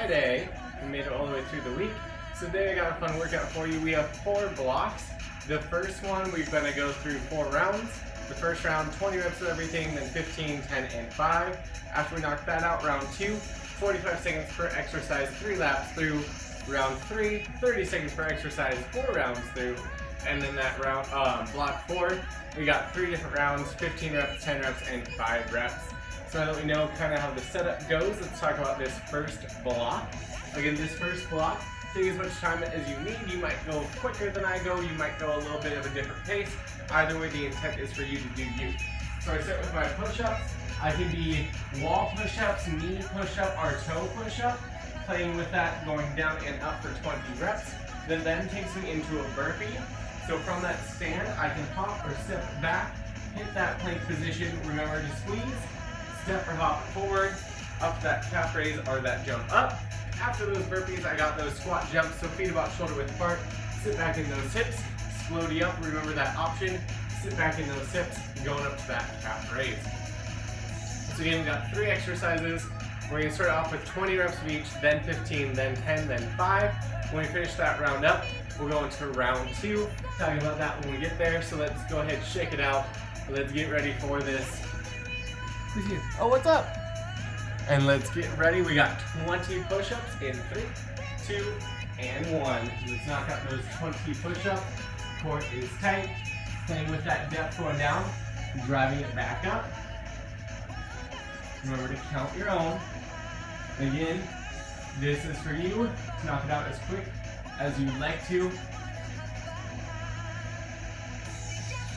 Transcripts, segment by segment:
Friday. We made it all the way through the week. So today I got a fun workout for you. We have 4 blocks. The first one, we're going to go through 4 rounds. The first round, 20 reps of everything, then 15, 10, and 5. After we knock that out, round 2, 45 seconds per exercise, 3 laps through. Round 3, 30 seconds per exercise, 4 rounds through. And then that round, block 4, we got 3 different rounds, 15 reps, 10 reps, and 5 reps. So now that we know kind of how the setup goes, let's talk about this first block. Again, this first block, take as much time as you need. You might go quicker than I go, you might go a little bit of a different pace. Either way, the intent is for you to do you. So I start with my push-ups. I can be wall push-ups, knee push-up, or toe push-up. Playing with that, going down and up for 20 reps. Then takes me into a burpee. So from that stand, I can hop or step back, hit that plank position, remember to squeeze, step or hop forward, up that calf raise or that jump up. After those burpees, I got those squat jumps, so feet about shoulder width apart, sit back in those hips, floaty up, remember that option, sit back in those hips, going up to that calf raise. So again, we got 3 exercises. We're going to start off with 20 reps of each, then 15, then 10, then 5. When we finish that round up, we'll go into round 2. Talking about that when we get there. So let's go ahead and shake it out. Let's get ready for this. Who's here? Oh, what's up? And let's get ready. We got 20 push-ups in 3, 2, and 1. Let's knock out those 20 push-ups. Core is tight. Playing with that depth going down, driving it back up. Remember to count your own. Again, this is for you to knock it out as quick as you'd like to.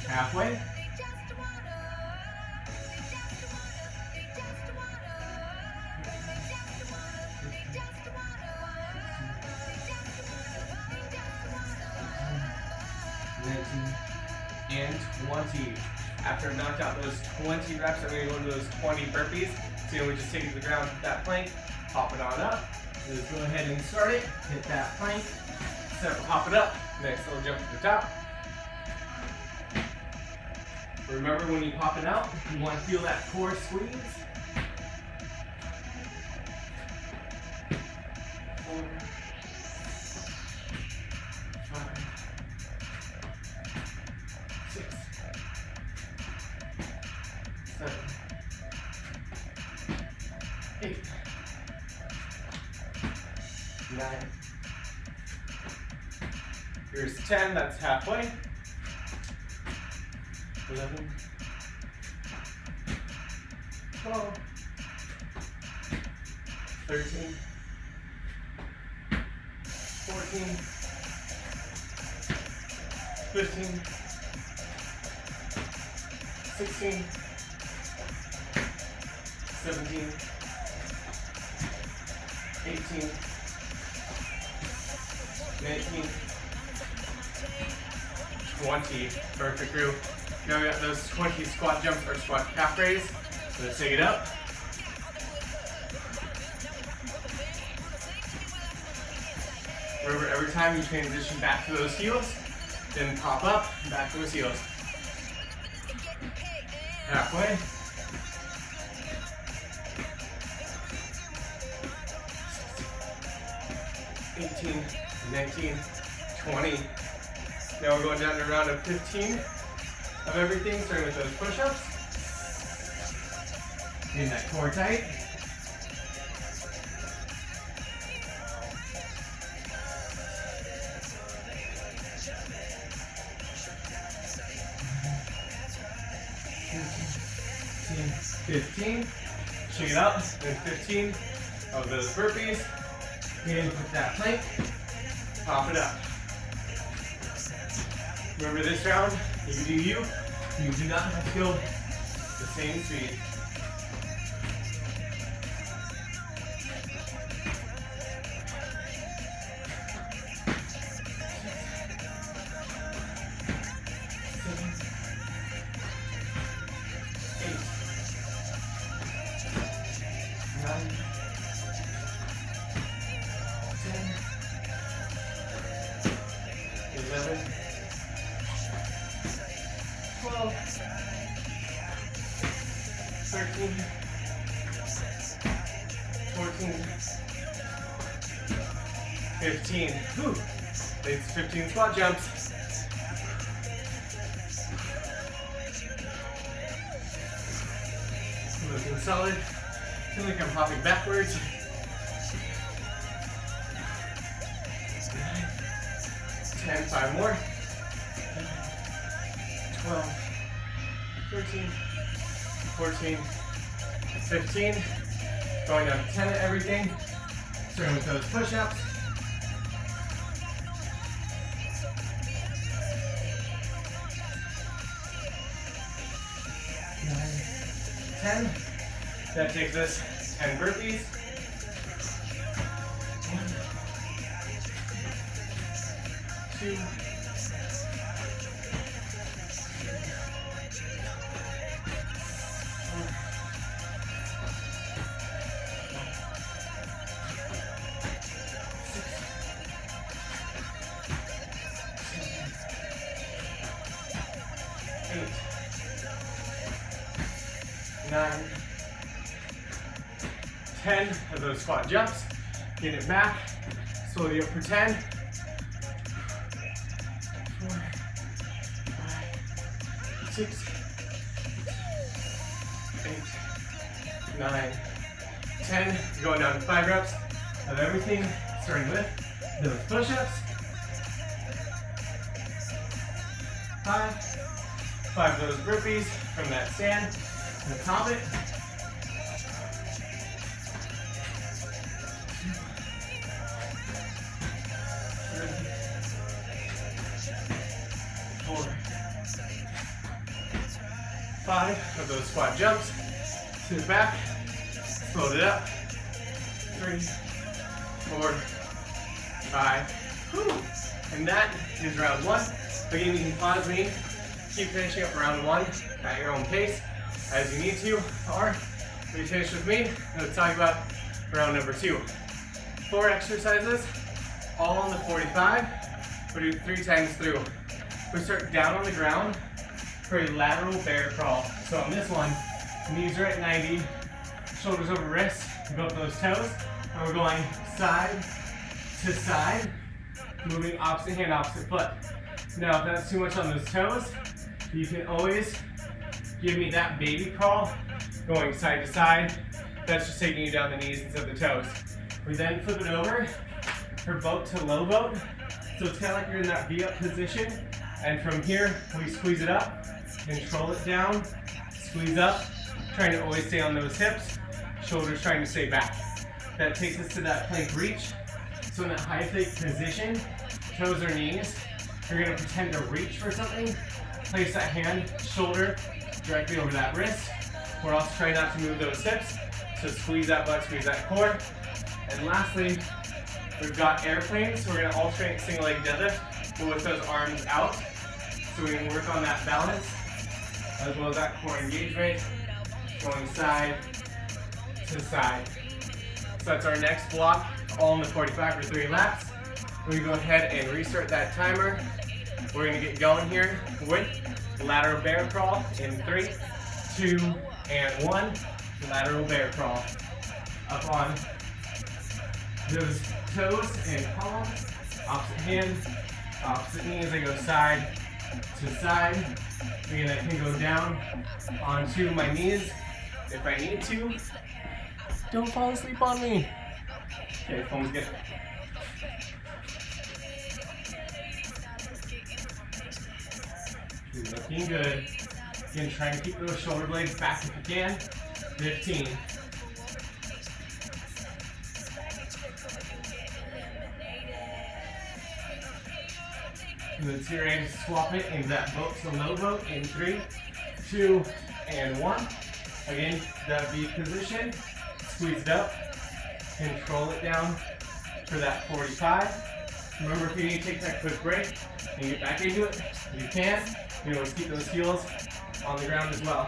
Halfway. And 20. After I've knocked out those 20 reps, I'm going to go into those 20 burpees. So we just take it to the ground, hit that plank, hop it on up. Let's go ahead and start it. Hit that plank, step, hop it up. Next little jump to the top. Remember when you pop it out, you want to feel that core squeeze. 4, 5, 6, 7, 8, 9. Here's 10, that's halfway. 11, 12, 13, 14, 15, 16, 17, 18, 19, 20. Perfect crew. Now we got those 20 squat jumps or squat calf raise. So let's take it up. Remember, every time you transition back to those heels, then pop up, back to those heels. Halfway. 18, 19, 20. Now we're going down to a round of 15 of everything, starting with those push-ups. Getting that core tight. $15, 15. Shake it up. Then 15 of those burpees. In with that plank. Pop it up. Remember this round, you do you. You do not have to go the same speed. 15. Whew. Leads to 15 squat jumps. Looking solid. Feel like I'm hopping backwards. 10, 5 more. 12, 13, 14, 15. Going down to 10 at everything. Starting with those push-ups. 10. That takes us 10 burpees. 1, 2, 9, 10 of those squat jumps. Get it back, slowly up for 10. 4, 5, 6, 8, 9, 10. Going down to 5 reps of everything, starting with those push-ups. 5 of those burpees from that stand. And top it. 3, 4, 5 of those squat jumps. To the back. Float it up. 3, 4, 5. Whew. And that is round 1. Again, you can pause me. Keep finishing up round 1 at your own pace as you need to, or when you finish with me, let's talk about round number 2. 4 exercises, all on the 45. We'll do 3 times through. We start down on the ground for a lateral bear crawl. So on this one, knees are at 90, shoulders over wrists, both those toes, and we're going side to side, moving opposite hand, opposite foot. Now, if that's too much on those toes, you can always give me that baby crawl, going side to side. That's just taking you down the knees instead of the toes. We then flip it over for boat to low boat. So it's kind of like you're in that V-up position. And from here, we squeeze it up, control it down, squeeze up, trying to always stay on those hips, shoulders trying to stay back. That takes us to that plank reach. So in that high plank position, toes or knees, you're gonna pretend to reach for something. Place that hand, shoulder, directly over that wrist. We're also trying not to move those hips. So squeeze that butt, squeeze that core. And lastly, we've got airplanes. We're gonna alternate single leg deadlift, but with those arms out. So we can work on that balance, as well as that core engagement, going side to side. So that's our next block, all in the 45 for 3 laps. We go ahead and restart that timer. We're gonna get going here with lateral bear crawl in 3, 2, and 1. Lateral bear crawl. Up on those toes and palms. Opposite hand, opposite knee as I go side to side. Again, I can go down onto my knees if I need to. Don't fall asleep on me. Okay, phone's good. Looking good. Again, try and keep those shoulder blades back if you can. 15. Let's see, ready to swap it into that boat to low boat in 3, 2, and 1. Again, that V position. Squeeze it up. Control it down for that 45. Remember, if you need to take that quick break and get back into it, you can. You know, keep those heels on the ground as well.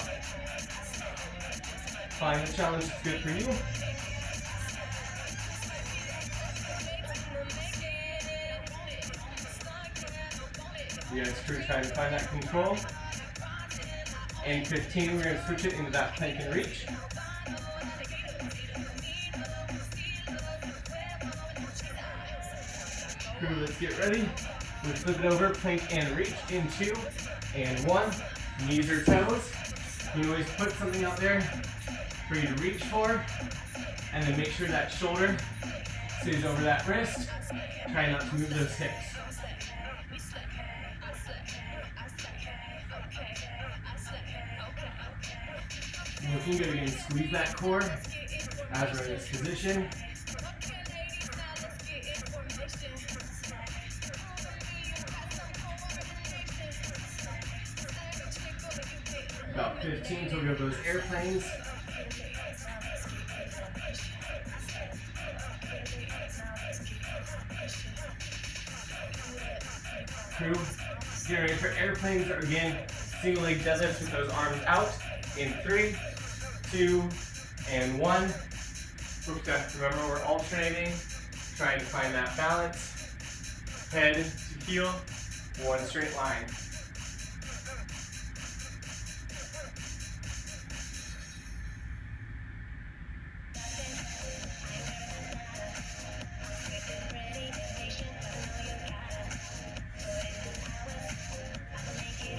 Find the challenge that's good for you. You guys are trying to find that control. In 15, we're going to switch it into that plank and reach. Crew, let's get ready. We flip it over, plank and reach in 2 and 1. Knees or toes. You can always put something out there for you to reach for, and then make sure that shoulder stays over that wrist. Try not to move those hips. Looking good again. Squeeze that core as we're in this position. About 15, so we'll go those airplanes. Crew, get ready for airplanes. Again, single leg deadlifts with those arms out in 3, 2, and 1. Remember, we're alternating, trying to find that balance. Head to heel, one straight line.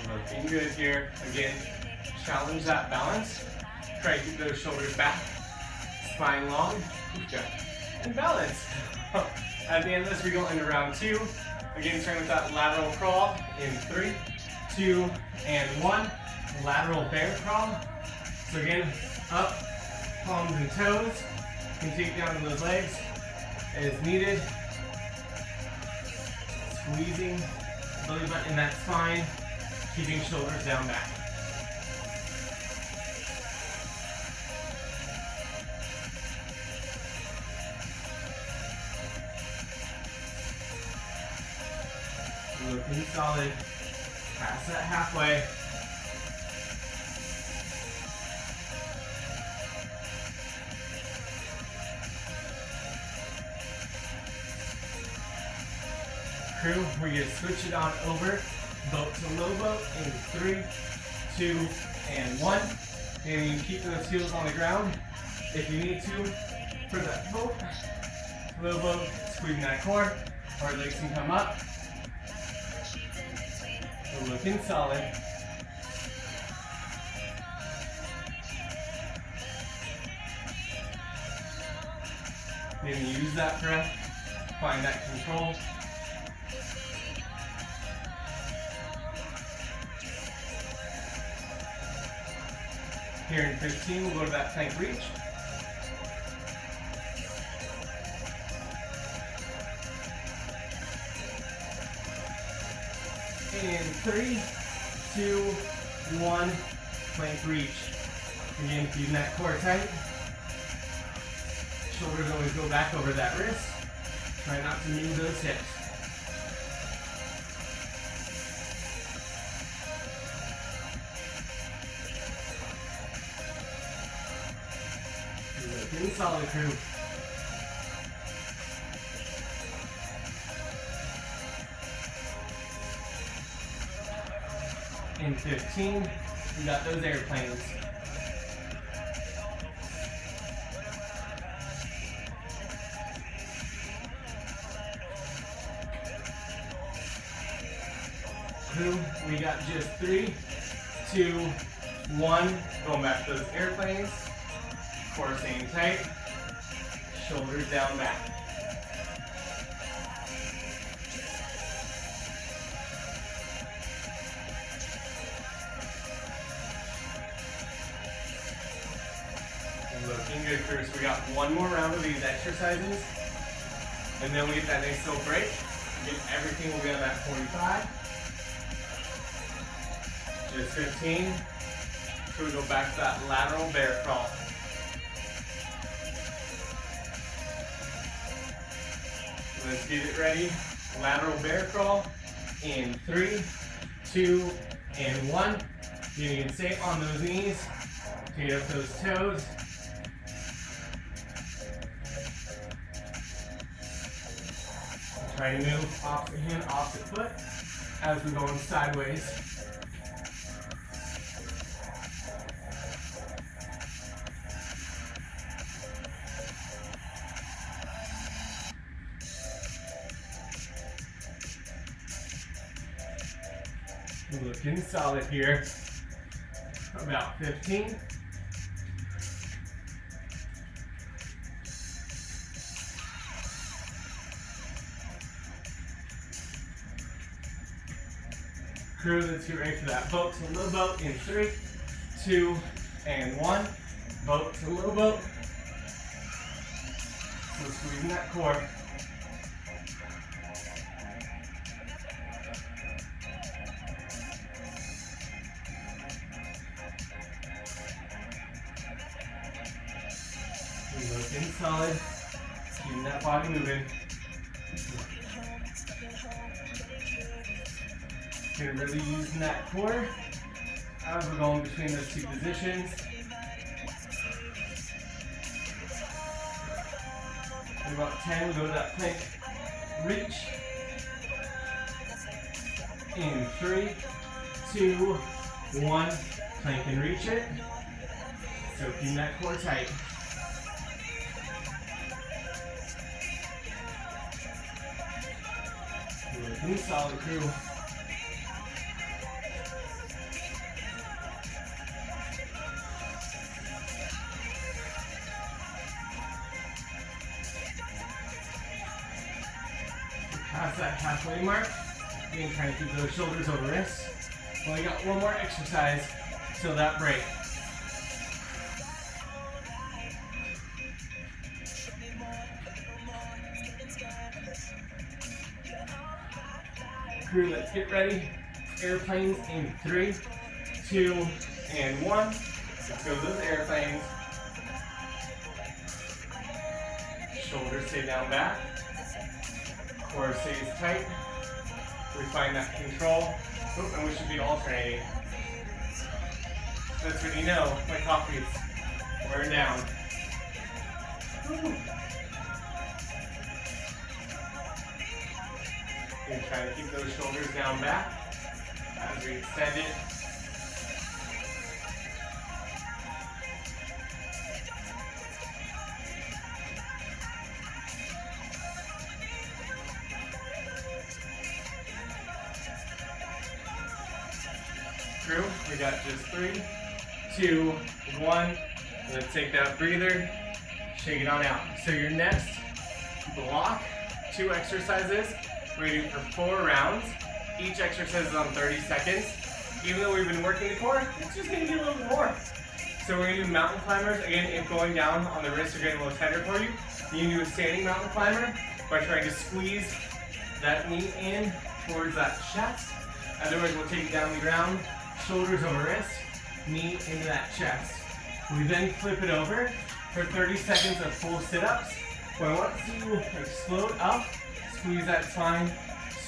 Looking good here. Again, challenge that balance. Try to keep those shoulders back, spine long, and balance. At the end of this, we go into round 2. Again, starting with that lateral crawl in 3, 2, and 1. Lateral bear crawl. So again, up, palms and toes. You can take down to those legs as needed. Squeezing the belly button in that spine, keeping shoulders down back. Looking solid. Pass that halfway. Crew, we're going to switch it on over. Boat to low boat in 3, 2, and 1. And you keep those heels on the ground. If you need to, for that boat, low boat, squeezing that core, our legs can come up. We're looking solid. Then use that breath, find that control. Here in 15, we'll go to that plank reach. In 3, 2, 1, plank reach. Again, keeping that core tight. Shoulders always go back over that wrist. Try not to move those hips. Looking solid, crew. In 15, we got those airplanes. Crew, we got just 3, 2, 1. Going back to those airplanes. Core staying tight. Shoulders down back. Looking good, crew. So we got one more round of these exercises, and then we get that nice little break. Again, everything will be on that 45. Just 15. So we go back to that lateral bear crawl. Let's get it ready. Lateral bear crawl in 3, 2, and 1. You can stay on those knees. Take up those toes. Try to move opposite hand, opposite foot as we're going sideways. Looking solid here. About 15. Crew, let's get ready for that boat to low boat in 3, 2, and 1. Boat to low boat. So squeezing that core. Looking solid. Keeping that body moving. You're really using that core as we're going between those two positions. In about 10, we go to that plank reach. In 3, 2, 1, plank and reach it. So keep that core tight. Looking solid, crew. Past that halfway mark. Again, trying to keep those shoulders over wrists. Only got one more exercise till that break. Crew, let's get ready. Airplanes in 3, 2, and 1. Let's go to those airplanes. Shoulders stay down back. Core stays tight. We find that control. Oh, and we should be alternating. That's when you know my coffee is wearing down. Ooh. And try to keep those shoulders down back as we extend it. Crew, we got just 3, 2, 1. Let's take that breather, shake it on out. So your next block, 2 exercises. We're going to do for 4 rounds. Each exercise is on 30 seconds. Even though we've been working the core, it's just going to be a little bit more. So we're going to do mountain climbers. Again, if going down on the wrists are getting a little tighter for you, you can do a standing mountain climber by trying to squeeze that knee in towards that chest. Otherwise, we'll take it down the ground, shoulders over wrist, knee into that chest. We then flip it over for 30 seconds of full sit-ups. When I want to explode up, squeeze that spine,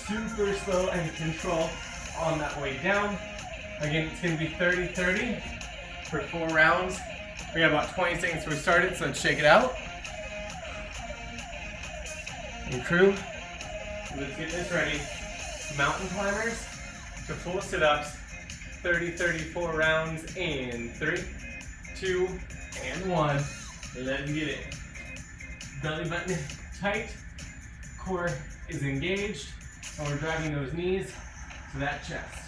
super slow and control on that way down. Again, it's going to be 30-30 for 4 rounds. We got about 20 seconds to start it, so let's shake it out. And crew, let's get this ready. Mountain climbers to full sit-ups, 30-34 rounds in 3, 2, and 1. Let's get it. Belly button tight. Core is engaged, and we're driving those knees to that chest.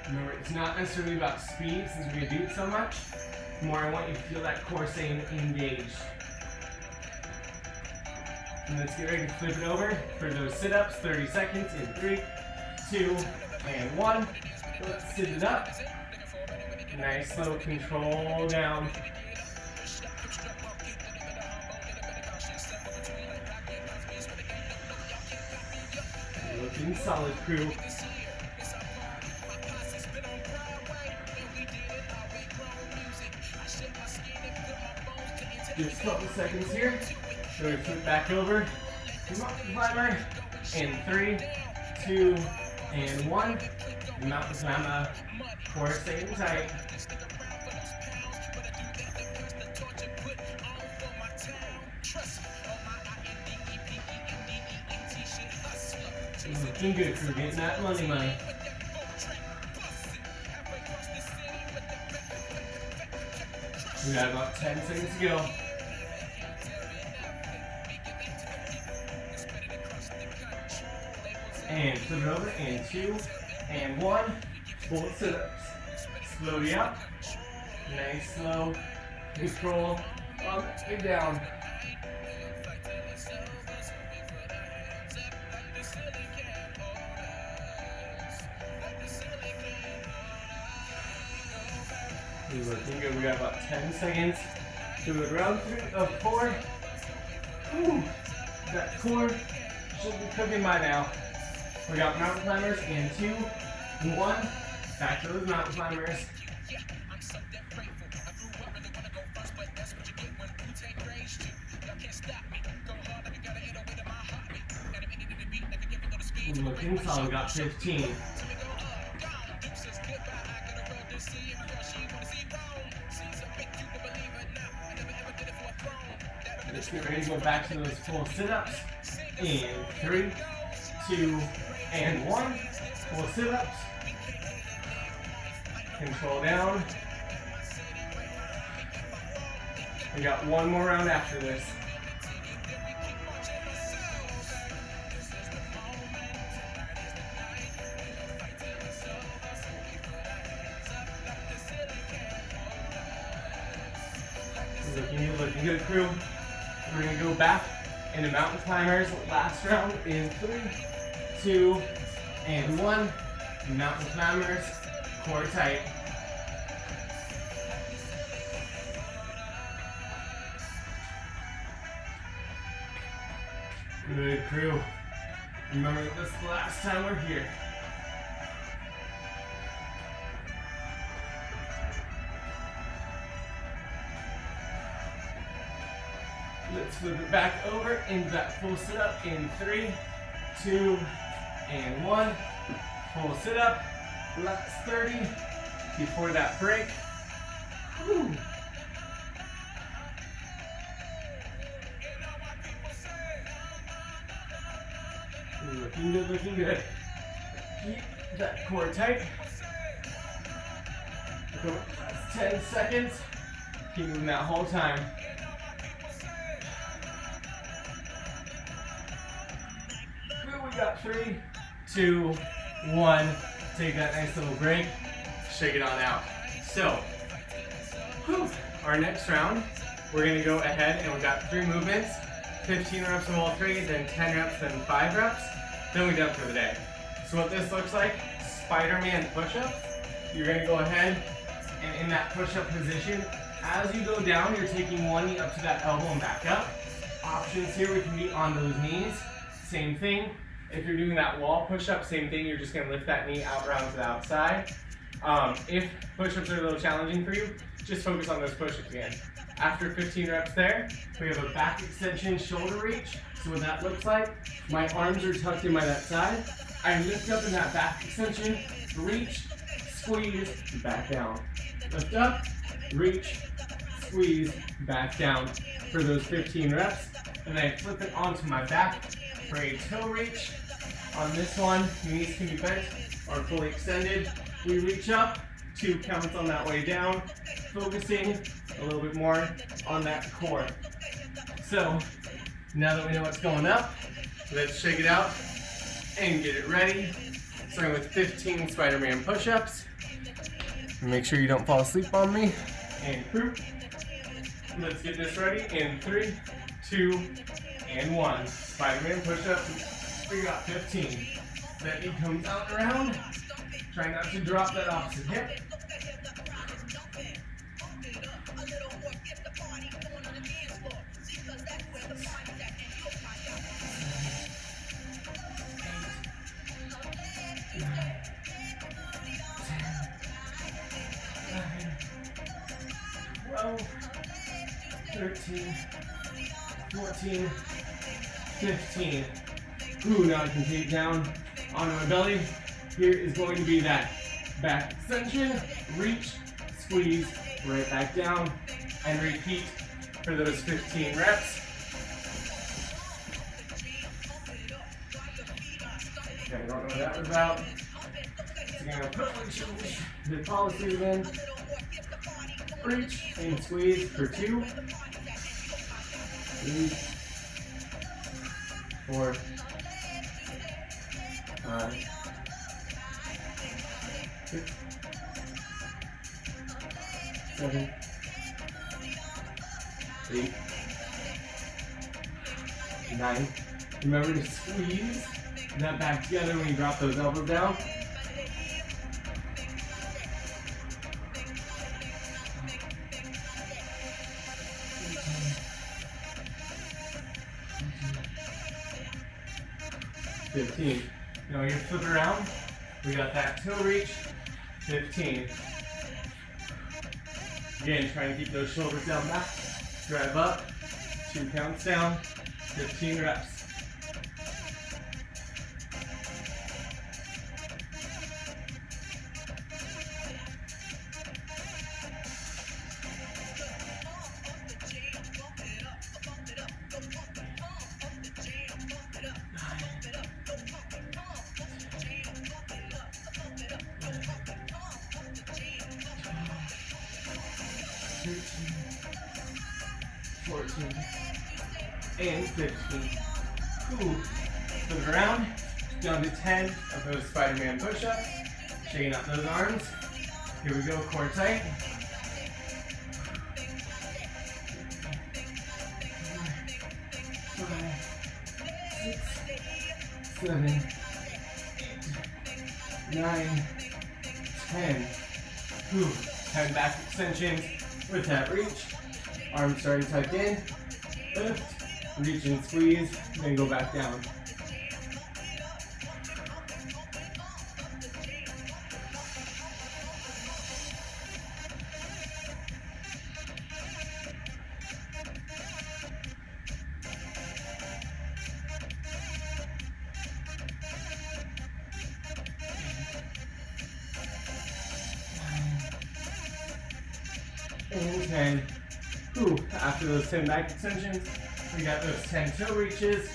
Remember, it's not necessarily about speed since we're going to do it so much. More, I want you to feel that core staying engaged. And let's get ready to flip it over for those sit-ups, 30 seconds in 3, 2, and 1. Let's sit it up. Nice slow control down. Looking solid, crew. Just a couple seconds here. So we flip back over. Mountain climber in 3, 2, and 1. Mountain climber. Core staying tight. Looking good, crew. Getting that money. We got about 10 seconds to go. and flip it over, and 2, and 1, full sit-ups. Slowly up, nice slow, control, up and down. Looking good. We got about 10 seconds to the round 3 of 4. Ooh, that core should be cooking by now. We got mountain climbers in 2, 1. Back to those mountain climbers. Looking solid. We got 15. Let's get ready to go back to those full sit-ups. In 3, 2, and 1. Full sit-ups. Control down. We got one more round after this. Looking good, crew. We're gonna go back into mountain climbers. Last round in 3, 2, and 1. Mountain climbers, core tight. Good, crew. Remember this is the last time we're here. Let's flip it back over into that full sit-up in 3, 2, and 1. Full sit-up, last 30 before that break. Woo. Looking good, looking good. Keep that core tight. Last 10 seconds. Keep moving that whole time. We got 3, 2, 1. Take that nice little break. Shake it on out. So, our next round, we're going to go ahead and we've got 3 movements. 15 reps of all 3, then 10 reps, then 5 reps. Then we're done for the day. So what this looks like, Spiderman push-ups. You're going to go ahead and in that push-up position, as you go down, you're taking one knee up to that elbow and back up. Options here, we can be on those knees. Same thing. If you're doing that wall push-up, same thing. You're just going to lift that knee out round to the outside. If push-ups are a little challenging for you, just focus on those push-ups again. After 15 reps there, we have a back extension shoulder reach. So what that looks like, my arms are tucked in by that side. I lift up in that back extension, reach, squeeze, back down. Lift up, reach, squeeze, back down for those 15 reps. And then I flip it onto my back for a toe reach. On this one, knees can be bent or fully extended. We reach up, 2 counts on that way down, focusing a little bit more on that core. So, now that we know what's going up, let's shake it out and get it ready. Starting with 15 Spider-Man push-ups. Make sure you don't fall asleep on me. And crew, let's get this ready in 3, 2, and 1. Spider-Man push-ups, we got 15. That knee comes out and around. Try not to drop that opposite hip. Well, 13, 14, 15. Ooh, now I can take down onto my belly. Here is going to be that back extension, reach, squeeze, right back down, and repeat for those 15 reps. Okay, I don't know what that was about. So I'm gonna put my shoulders, the policy again. Reach and squeeze for 2, 3, 4, 5, 6, 7, 8, 9. Remember to squeeze that back together when you drop those elbows down. 15. Now we're gonna flip it around. We got that toe reach. 15. Again, trying to keep those shoulders down back. Drive up. 2 counts down. 15 reps. And 15. Ooh. Flip it around. Down to 10 of those Spiderman push-ups. Shaking out those arms. Here we go, core tight. 5, 6, 7, 8, 9, 10. Ooh. 10 back extensions with that reach. Arms starting tucked in. Lift. Reach and squeeze, then go back down. And 10. Ooh, after those 10 back extensions, we got those 10 toe reaches.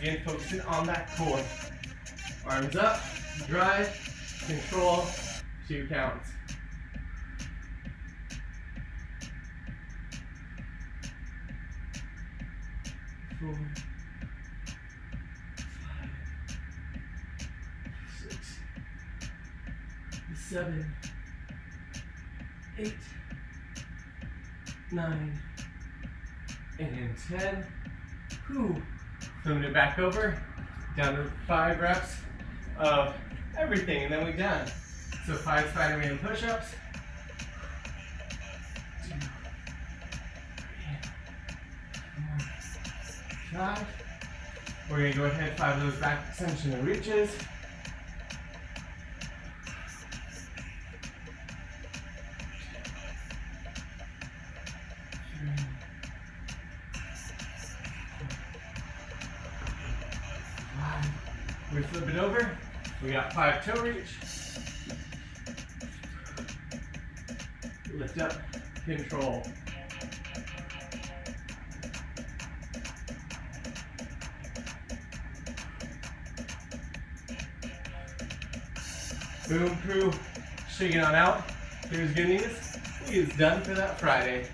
Again, focusing on that core. Arms up, drive, control, 2 counts. Four, 5, 6, 7, 8, 9, and 10. Whew. Flipping it back over, down to 5 reps of everything, and then we're done. So 5 Spiderman push-ups. 2, 3, 4, 5. We're gonna go ahead, 5 of those back extension and reaches. 3, we flip it over. We got 5 toe reach. Lift up, control. Boom, crew. Shaking on out. Here's good news. We is done for that Friday.